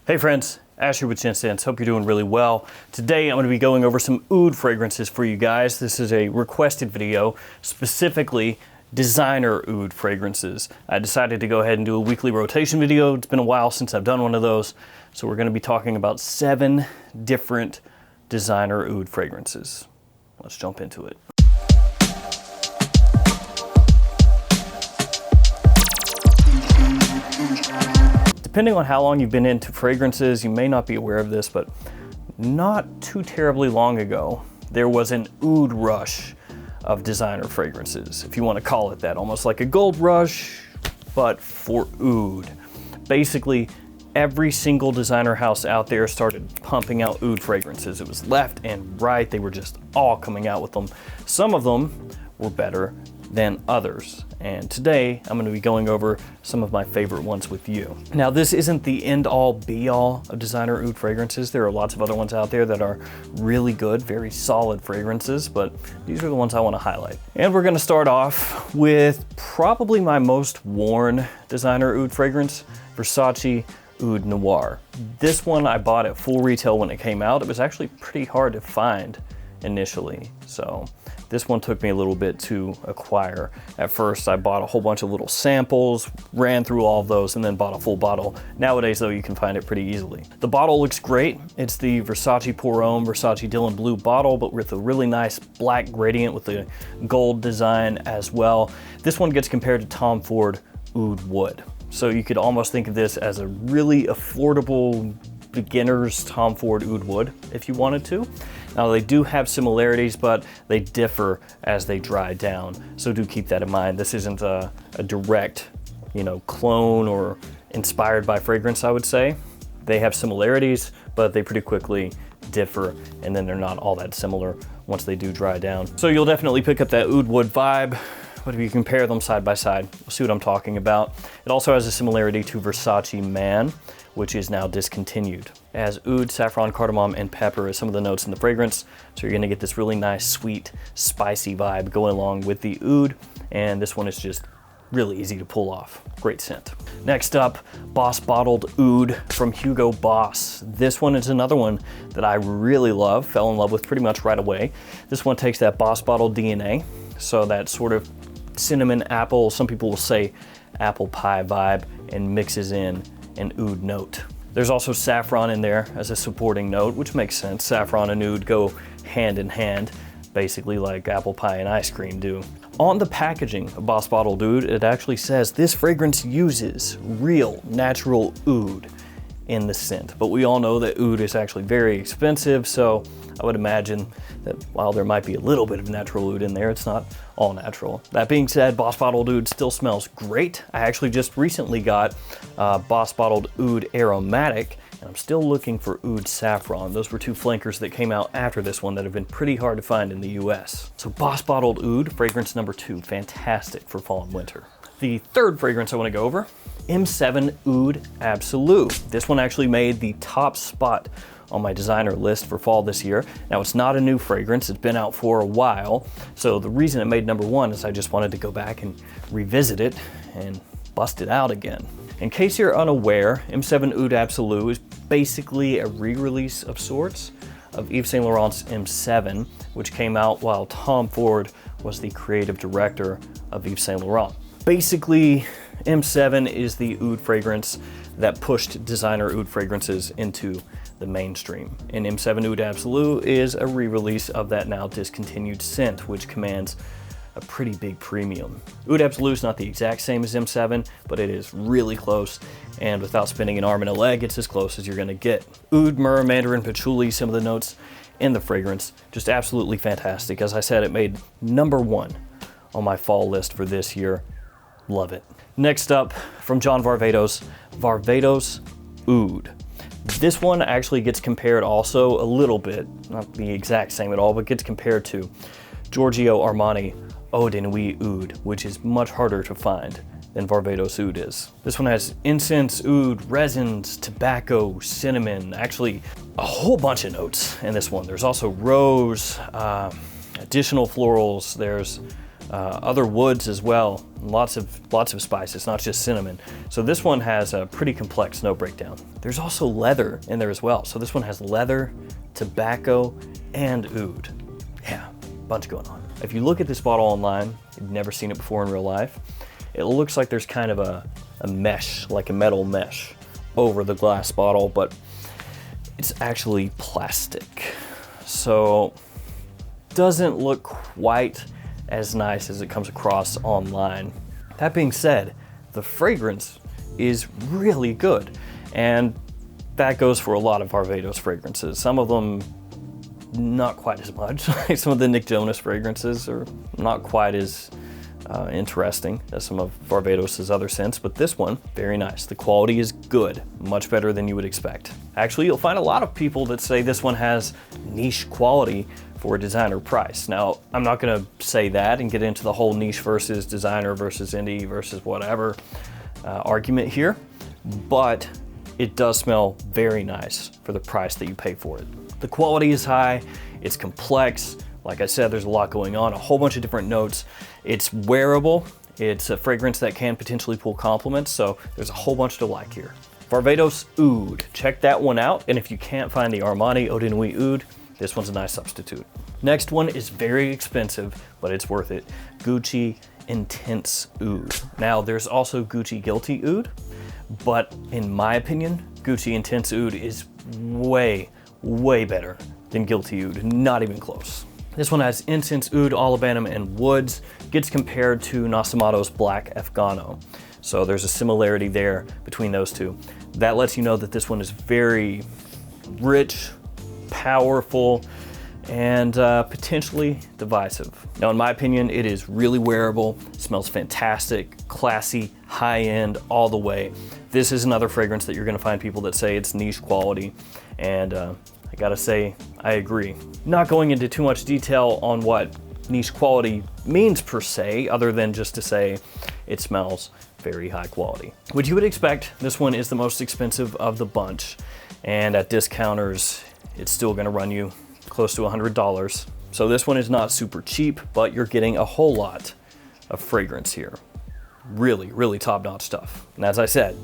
Hey friends, Asher with Gents. Hope you're doing really well. Today I'm going to be going over some oud fragrances for you guys. This is a requested video, specifically designer oud fragrances. I decided to go ahead and do a weekly rotation video. It's been a while since I've done one of those. So we're going to be talking about 7 different designer oud fragrances. Let's jump into it. Depending on how long you've been into fragrances, you may not be aware of this, but not too terribly long ago, there was an oud rush of designer fragrances, if you want to call it that. Almost like a gold rush, but for oud. Basically, every single designer house out there started pumping out oud fragrances. It was left and right. They were just all coming out with them. Some of them were better than others. And today I'm going to be going over some of my favorite ones with you. Now, this isn't the end all be all of designer oud fragrances. There are lots of other ones out there that are really good, very solid fragrances, but these are the ones I want to highlight. And we're going to start off with probably my most worn designer oud fragrance, Versace Oud Noir. This one I bought at full retail when it came out. It was actually pretty hard to find initially, so this one took me a little bit to acquire. At first, I bought a whole bunch of little samples, ran through all of those, and then bought a full bottle. Nowadays, though, you can find it pretty easily. The bottle looks great. It's the Versace Pour Homme Versace Dylan Blue bottle, but with a really nice black gradient with the gold design as well. This one gets compared to Tom Ford Oud Wood. So you could almost think of this as a really affordable beginner's Tom Ford Oud Wood, if you wanted to. Now, they do have similarities, but they differ as they dry down. So do keep that in mind. This isn't a direct, clone or inspired by fragrance, I would say. They have similarities, but they pretty quickly differ, and then they're not all that similar once they do dry down. So you'll definitely pick up that Oud Wood vibe, but if you compare them side by side, you'll see what I'm talking about. It also has a similarity to Versace Man, which is now discontinued. It has oud, saffron, cardamom, and pepper as some of the notes in the fragrance. So you're gonna get this really nice, sweet, spicy vibe going along with the oud. And this one is just really easy to pull off. Great scent. Next up, Bottled Oud from Hugo Boss. This one is another one that I really love, fell in love with pretty much right away. This one takes that Boss Bottle DNA, so that sort of cinnamon apple, some people will say apple pie vibe, and mixes in an oud note. There's also saffron in there as a supporting note, which makes sense. Saffron and oud go hand in hand, basically like apple pie and ice cream do. On the packaging of Bottled Oud, it actually says this fragrance uses real natural oud in the scent. But we all know that oud is actually very expensive, so I would imagine that while there might be a little bit of natural oud in there, it's not all natural. That being said, Bottled Oud still smells great. I actually just recently got Bottled Oud Aromatic, and I'm still looking for Oud Saffron. Those were 2 flankers that came out after this one that have been pretty hard to find in the US. So Bottled Oud, fragrance number 2, fantastic for fall and winter. The third fragrance I want to go over, M7 Oud Absolu. This one actually made the top spot on my designer list for fall this year. Now, it's not a new fragrance, it's been out for a while. So the reason it made number 1 is I just wanted to go back and revisit it and bust it out again. In case you're unaware, M7 Oud Absolu is basically a re-release of sorts of Yves Saint Laurent's M7, which came out while Tom Ford was the creative director of Yves Saint Laurent. Basically, M7 is the oud fragrance that pushed designer oud fragrances into the mainstream. And M7 Oud Absolu is a re-release of that now discontinued scent, which commands a pretty big premium. Oud Absolu is not the exact same as M7, but it is really close, and without spinning an arm and a leg, it's as close as you're gonna get. Oud, myrrh, mandarin, patchouli, some of the notes in the fragrance, just absolutely fantastic. As I said, it made number 1 on my fall list for this year. Love it. Next up, from John Varvatos, Varvatos Oud. This one actually gets compared also a little bit, not the exact same at all, but gets compared to Giorgio Armani Eau de Nuit Oud, which is much harder to find than Varvatos Oud is. This one has incense, oud, resins, tobacco, cinnamon, actually a whole bunch of notes in this one. There's also rose, additional florals, there's other woods as well, lots of spices, not just cinnamon. So this one has a pretty complex note breakdown. There's also leather in there as well. So this one has leather, tobacco, and oud. Yeah, bunch going on. If you look at this bottle online, you've never seen it before in real life, it looks like there's kind of a mesh, like a metal mesh over the glass bottle, but it's actually plastic. So doesn't look quite as nice as it comes across online. That being said, the fragrance is really good, and that goes for a lot of Varvatos fragrances. Some of them not quite as much. Like some of the Nick Jonas fragrances are not quite as interesting as some of Varvatos' other scents, but this one, very nice. The quality is good, much better than you would expect. Actually, you'll find a lot of people that say this one has niche quality for a designer price. Now, I'm not gonna say that and get into the whole niche versus designer versus indie versus whatever argument here, but it does smell very nice for the price that you pay for it. The quality is high, it's complex. Like I said, there's a lot going on, a whole bunch of different notes. It's wearable. It's a fragrance that can potentially pull compliments, so there's a whole bunch to like here. Varvatos Oud, check that one out. And if you can't find the Armani Eau de Nuit Oud, this one's a nice substitute. Next one is very expensive, but it's worth it. Gucci Intense Oud. Now, there's also Gucci Guilty Oud, but in my opinion, Gucci Intense Oud is way, way better than Guilty Oud, not even close. This one has Intense Oud, Olibanum, and Woods. Gets compared to Nascimato's Black Afgano. So there's a similarity there between those two. That lets you know that this one is very rich, powerful, and potentially divisive. Now, in my opinion, it is really wearable, smells fantastic, classy, high-end, all the way. This is another fragrance that you're gonna find people that say it's niche quality, and I gotta say, I agree. Not going into too much detail on what niche quality means per se, other than just to say it smells very high quality. Which you would expect. This one is the most expensive of the bunch, and at discounters, it's still gonna run you close to $100. So this one is not super cheap, but you're getting a whole lot of fragrance here. Really, really top-notch stuff. And as I said,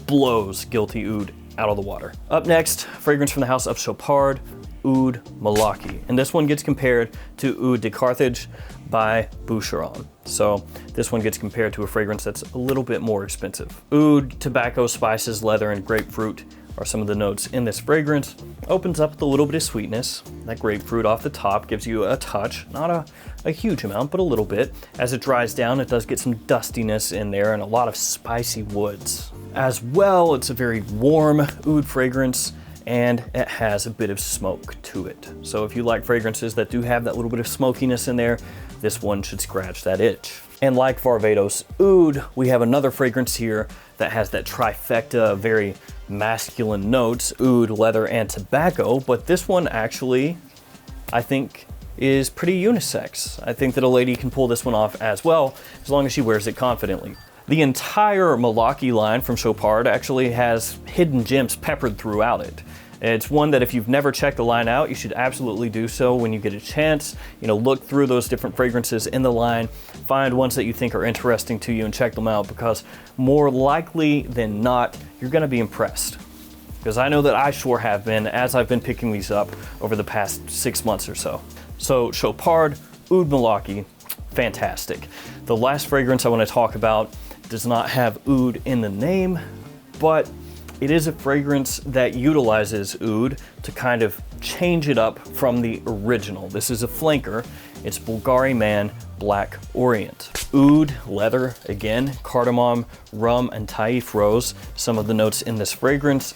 blows Guilty Oud out of the water. Up next, fragrance from the house of Chopard Oud Malaki. And this one gets compared to Oud de Carthage by Boucheron. So this one gets compared to a fragrance that's a little bit more expensive. Oud, tobacco, spices, leather, and grapefruit are some of the notes in this fragrance. Opens up with a little bit of sweetness. That grapefruit off the top gives you a touch, not a huge amount, but a little bit. As it dries down, it does get some dustiness in there and a lot of spicy woods. As well, it's a very warm oud fragrance, and it has a bit of smoke to it. So if you like fragrances that do have that little bit of smokiness in there, this one should scratch that itch. And like Varvatos Oud, we have another fragrance here that has that trifecta of very masculine notes, oud, leather, and tobacco, but this one actually, I think, is pretty unisex. I think that a lady can pull this one off as well, as long as she wears it confidently. The entire Malaki line from Chopard actually has hidden gems peppered throughout it. It's one that if you've never checked the line out, you should absolutely do so when you get a chance. You know, look through those different fragrances in the line, find ones that you think are interesting to you and check them out, because more likely than not, you're gonna be impressed. Because I know that I sure have been as I've been picking these up over the past 6 months or so. So Chopard Oud Malaki, fantastic. The last fragrance I wanna talk about does not have oud in the name, but it is a fragrance that utilizes oud to kind of change it up from the original. This is a flanker. It's Bulgari Man Black Orient. Oud, leather, again, cardamom, rum, and Taif rose, some of the notes in this fragrance.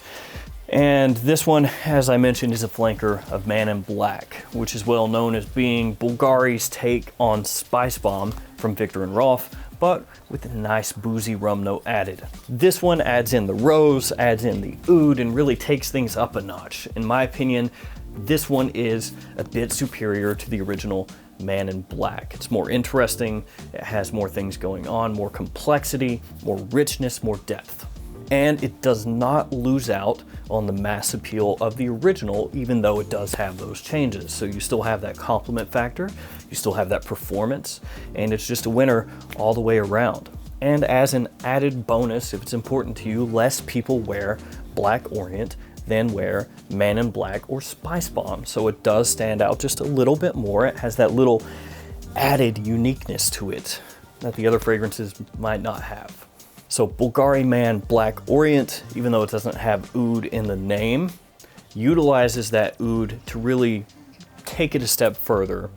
And this one, as I mentioned, is a flanker of Man in Black, which is well known as being Bulgari's take on Spice Bomb from Viktor and Rolf, but with a nice boozy rum note added. This one adds in the rose, adds in the oud, and really takes things up a notch. In my opinion, this one is a bit superior to the original Man in Black. It's more interesting, it has more things going on, more complexity, more richness, more depth. And it does not lose out on the mass appeal of the original, even though it does have those changes. So you still have that complement factor, you still have that performance, and it's just a winner all the way around. And as an added bonus, if it's important to you, less people wear Black Orient than wear Man in Black or Spice Bomb. So it does stand out just a little bit more. It has that little added uniqueness to it that the other fragrances might not have. So Bulgari Man Black Orient, even though it doesn't have oud in the name, utilizes that oud to really take it a step further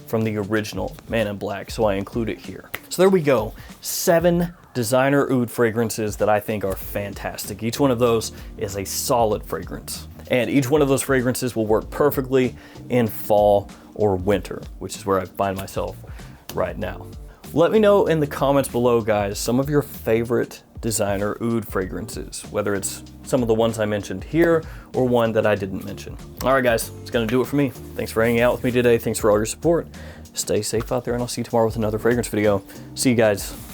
from the original Man in Black, so I include it here. So there we go, 7 designer oud fragrances that I think are fantastic. Each one of those is a solid fragrance. And each one of those fragrances will work perfectly in fall or winter, which is where I find myself right now. Let me know in the comments below, guys, some of your favorite designer oud fragrances, whether it's some of the ones I mentioned here or one that I didn't mention. All right, guys, it's gonna do it for me. Thanks for hanging out with me today. Thanks for all your support. Stay safe out there, and I'll see you tomorrow with another fragrance video. See you guys.